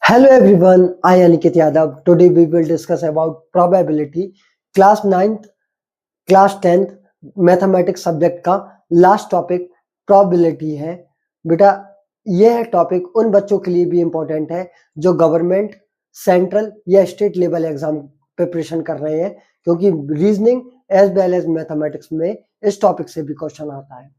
Hello everyone, I am Aniket Yadav. Today we will discuss about probability. Class 9th, class 10th mathematics subject का last topic probability है। बेटा यह topic उन बच्चों के लिए भी इम्पोर्टेंट है जो गवर्नमेंट, सेंट्रल या स्टेट लेवल एग्जाम प्रिपरेशन कर रहे हैं, क्योंकि reasoning as well as mathematics में इस टॉपिक से भी क्वेश्चन आता है।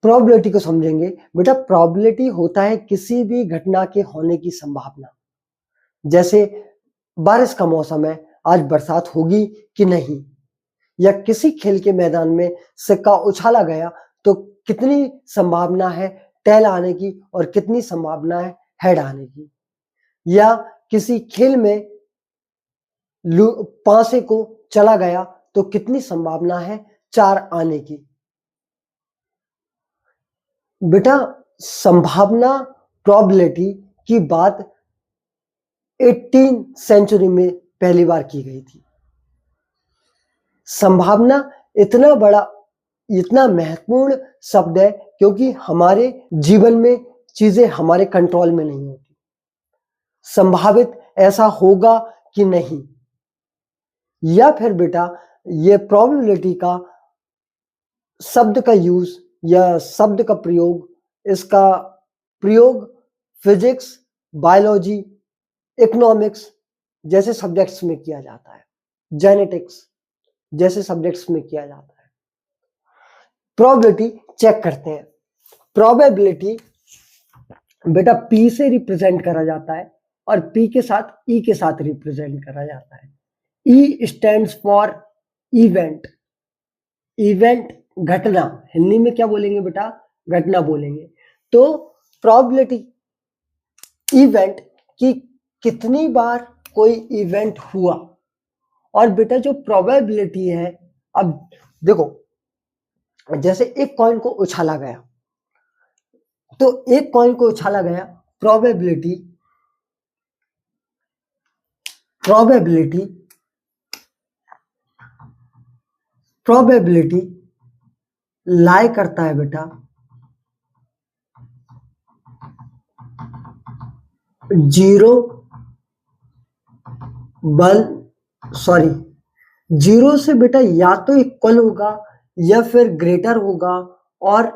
प्रोबेबिलिटी को समझेंगे। बेटा प्रोबेबिलिटी होता है किसी भी घटना के होने की संभावना। जैसे बारिश का मौसम है, आज बरसात होगी कि नहीं, या किसी खेल के मैदान में सिक्का उछाला गया तो कितनी संभावना है टेल आने की और कितनी संभावना है हेड आने की, या किसी खेल में पासे को चला गया तो कितनी संभावना है 4 आने की। बेटा संभावना प्रोबेबिलिटी की बात 18th सेंचुरी में पहली बार की गई थी। संभावना इतना बड़ा, इतना महत्वपूर्ण शब्द है क्योंकि हमारे जीवन में चीजें हमारे कंट्रोल में नहीं होती। संभावित ऐसा होगा कि नहीं, या फिर बेटा ये प्रोबेबिलिटी का शब्द का यूज या शब्द का प्रयोग, इसका प्रयोग फिजिक्स, बायोलॉजी, इकोनॉमिक्स जैसे सब्जेक्ट्स में किया जाता है, जेनेटिक्स जैसे सब्जेक्ट्स में किया जाता है। प्रोबेबिलिटी चेक करते हैं। प्रोबेबिलिटी बेटा P से रिप्रेजेंट करा जाता है और P के साथ E के साथ रिप्रेजेंट करा जाता है। E stands for event. Event घटना, हिंदी में क्या बोलेंगे बेटा? घटना बोलेंगे। तो प्रोबेबिलिटी इवेंट की कितनी बार कोई इवेंट हुआ, और बेटा जो प्रोबेबिलिटी है, अब देखो जैसे एक कॉइन को उछाला गया, तो एक कॉइन को उछाला गया, प्रोबेबिलिटी लाई करता है बेटा 0 से बेटा या तो इक्वल होगा या फिर ग्रेटर होगा, और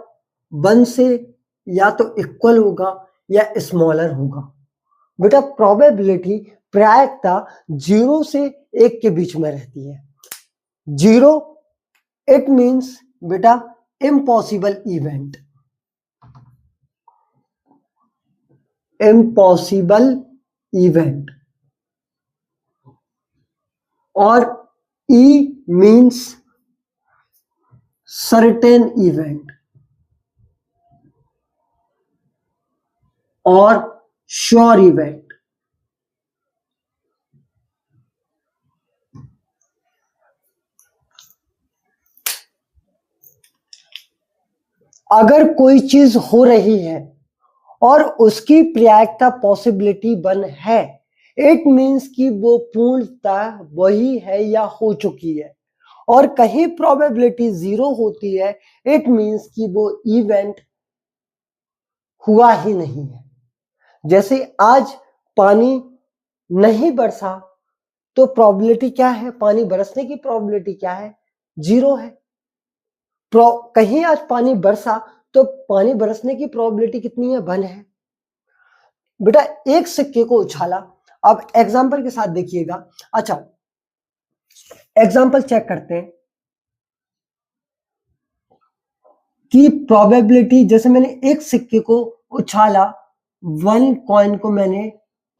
1 से या तो इक्वल होगा या स्मॉलर होगा। बेटा प्रोबेबिलिटी प्रायिकता 0 से 1 के बीच में रहती है। 0 इट मीन्स बेटा इम्पॉसिबल इवेंट, और E मीन्स सर्टेन इवेंट और श्योर इवेंट। अगर कोई चीज हो रही है और उसकी प्रायिकता पॉसिबिलिटी 1 है, इट मीन्स कि वो पूर्णतः वही है या हो चुकी है, और कहीं प्रोबेबिलिटी 0 होती है, इट मीन्स कि वो इवेंट हुआ ही नहीं है। जैसे आज पानी नहीं बरसा तो प्रोबेबिलिटी क्या है? पानी बरसने की प्रोबेबिलिटी क्या है? 0 है। कहीं आज पानी बरसा तो पानी बरसने की प्रोबेबिलिटी कितनी है? 1 है। बेटा एक सिक्के को उछाला, अब एग्जांपल के साथ देखिएगा। अच्छा एग्जांपल चेक करते हैं कि प्रोबेबिलिटी, जैसे मैंने एक सिक्के को उछाला, 1 कॉइन को मैंने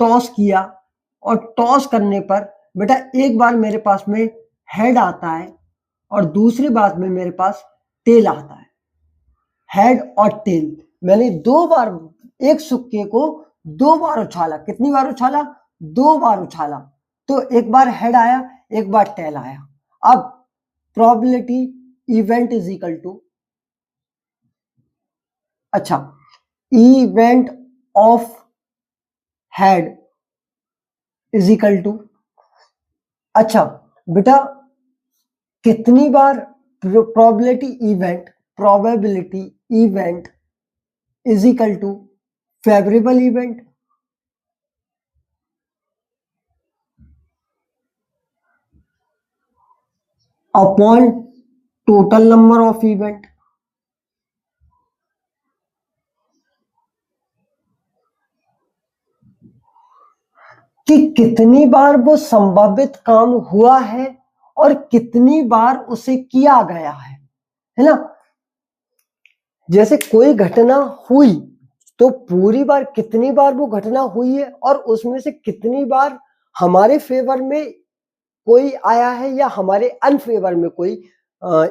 टॉस किया, और टॉस करने पर बेटा एक बार मेरे पास में हेड आता है और दूसरी बार में मेरे पास टेल आता है। हेड और टेल मैंने 2 बार, एक सिक्के को 2 बार उछाला। कितनी बार उछाला? 2 बार उछाला, तो एक बार हेड आया, एक बार टेल आया। अब probability event is equal to, अच्छा event of head is equal to, अच्छा बेटा कितनी बार probability event is equal to favourable event, upon total number of event. कि कितनी बार वो संभावित काम हुआ है और कितनी बार उसे किया गया है ना। जैसे कोई घटना हुई तो पूरी बार कितनी बार वो घटना हुई है और उसमें से कितनी बार हमारे फेवर में कोई आया है या हमारे अनफेवर में कोई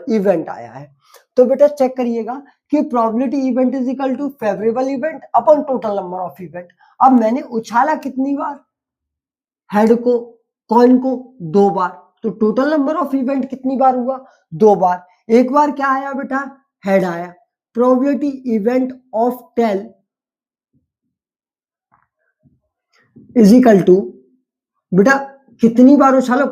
इवेंट आया है। तो बेटा चेक करिएगा कि probability event is equal to favourable event upon total number of event. अब मैंने उछाला कितनी बार हेड को, कॉइन को 2 बार, तो टोटल नंबर ऑफ इवेंट कितनी बार हुआ 2 बार। एक बार क्या आया बेटा, हेड आया। Probability event of tail is equal to, बेटा कितनी बार उछालो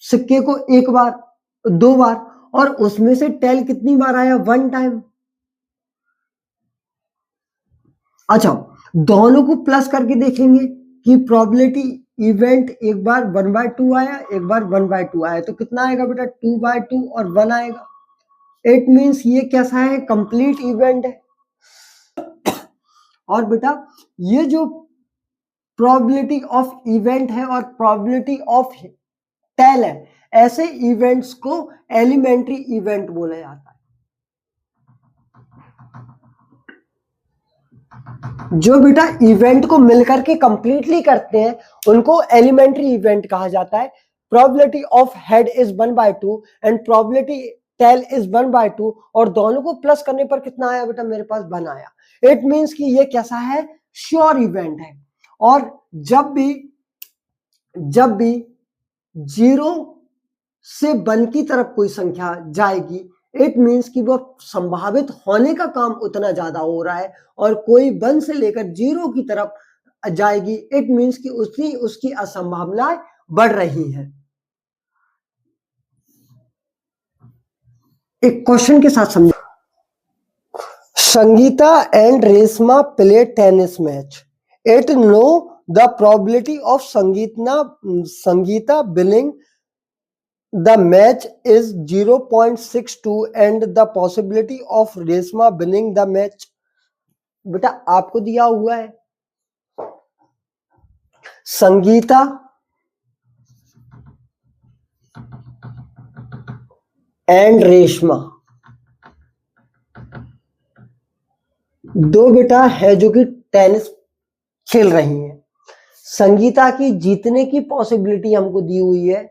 सिक्के को, 1 बार 2 बार, और उसमें से टेल कितनी बार आया 1 टाइम। अच्छा दोनों को प्लस करके देखेंगे कि प्रोबेबिलिटी इवेंट एक बार 1/2 आया, एक बार 1/2 आया, तो कितना आएगा बेटा 2/2 और 1 आएगा। इट मींस ये कैसा है, कंप्लीट इवेंट है। और बेटा ये जो प्रोबेबिलिटी ऑफ इवेंट है और प्रोबेबिलिटी ऑफ टेल है, ऐसे इवेंट्स को एलिमेंट्री इवेंट बोला जाता है। जो बेटा इवेंट को मिलकर के कंप्लीटली करते हैं उनको एलिमेंट्री इवेंट कहा जाता है। Probability of head is 1/2 and probability tail is 1/2, और दोनों को प्लस करने पर कितना आया बेटा, मेरे पास 1 आया। इट मींस कि ये कैसा है, श्योर इवेंट है। और जब भी 0 से 1 की तरफ कोई संख्या जाएगी, इट मींस कि वो संभावित होने का काम उतना ज्यादा हो रहा है, और कोई 1 से लेकर 0 की तरफ जाएगी, इट मींस कि उसकी असंभावनाएं बढ़ रही हैं। एक क्वेश्चन के साथ समझो। Sangeeta and Reshma play tennis match. It know the probability of Sangeeta billing the match is 0.62 and the possibility of Reshma winning the match। बेटा आपको दिया हुआ है संगीता एंड रेशमा, दो बेटा है जो कि टेनिस खेल रही हैं। संगीता की जीतने की पॉसिबिलिटी हमको दी हुई है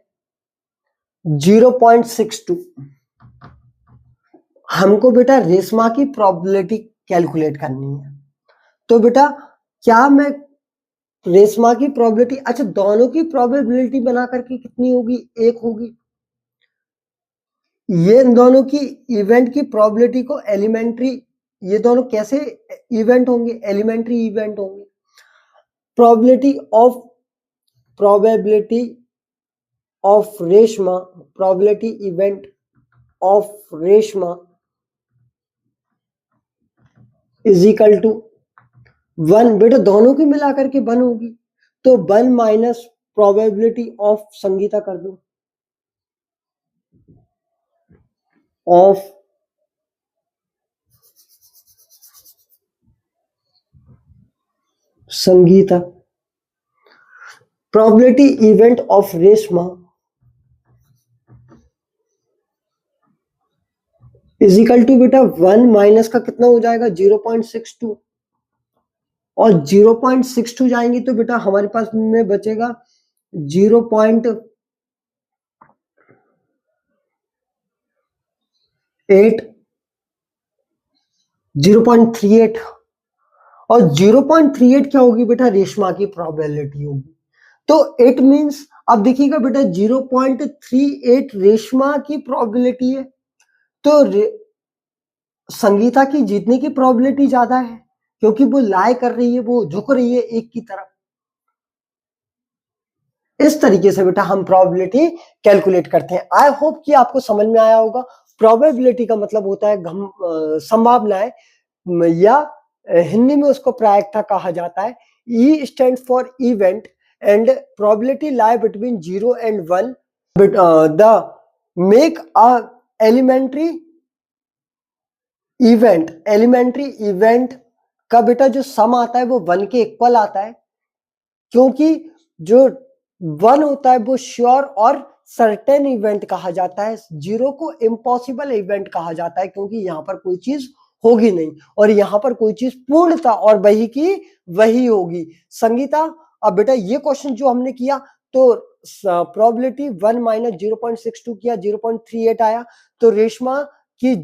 0.62। हमको बेटा रेशमा की प्रोबेबिलिटी कैलकुलेट करनी है। तो बेटा क्या मैं रेशमा की प्रोबेबिलिटी, अच्छा दोनों की प्रोबेबिलिटी बना करके कितनी होगी, 1 होगी। ये दोनों की इवेंट की प्रोबेबिलिटी को एलिमेंट्री, ये दोनों कैसे इवेंट होंगे, एलिमेंट्री इवेंट होंगे। Probability of Reshma, probability event of Reshma is equal to 1। बेटा दोनों की मिलाकर के 1 होगी, तो 1 माइनस प्रोबेबिलिटी ऑफ संगीता कर दो, of Sangeeta, probability event of Reshma is equal to बेटा 1 माइनस का कितना हो जाएगा 0.62, और 0.62 जाएंगे तो बेटा हमारे पास में बचेगा 0.8, और 0.38 क्या होगी बेटा, रेशमा की प्रोबेबिलिटी होगी। तो इट मींस, अब देखिएगा बेटा 0.38 रेशमा की प्रोबेबिलिटी है, तो संगीता की जीतने की प्रोबेबिलिटी ज्यादा है क्योंकि वो लाई कर रही है, वो झुक रही है 1 की तरफ। इस तरीके से बेटा हम प्रोबेबिलिटी कैलकुलेट करते हैं। आई होप कि आपको समझ में आया होगा। प्रोबेबिलिटी का मतलब होता है संभावनाएं, या हिंदी में उसको प्रायिकता कहा जाता है। E stands for event and probability lie between 0 and 1, but the make a elementary event का बेटा जो सम आता है वो 1 के इक्वल आता है, क्योंकि जो 1 होता है वो श्योर और सर्टेन इवेंट कहा जाता है, 0 को इम्पॉसिबल इवेंट कहा जाता है, क्योंकि यहाँ पर कोई चीज होगी नहीं और यहाँ पर कोई चीज पूर्णता और वही की वही होगी। संगीता, अब बेटा ये क्वेश्चन जो हमने किया तो प्रोबेबिलिटी 1 माइनस 0.62 किया, 0.38 आया, तो रेशमा की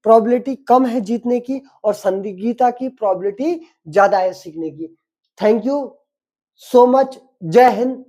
प्रोबेबिलिटी कम है जीतने की और संगीता की प्रोबेबिलिटी ज्यादा है सीखने की। Thank you so much. जय हिंद।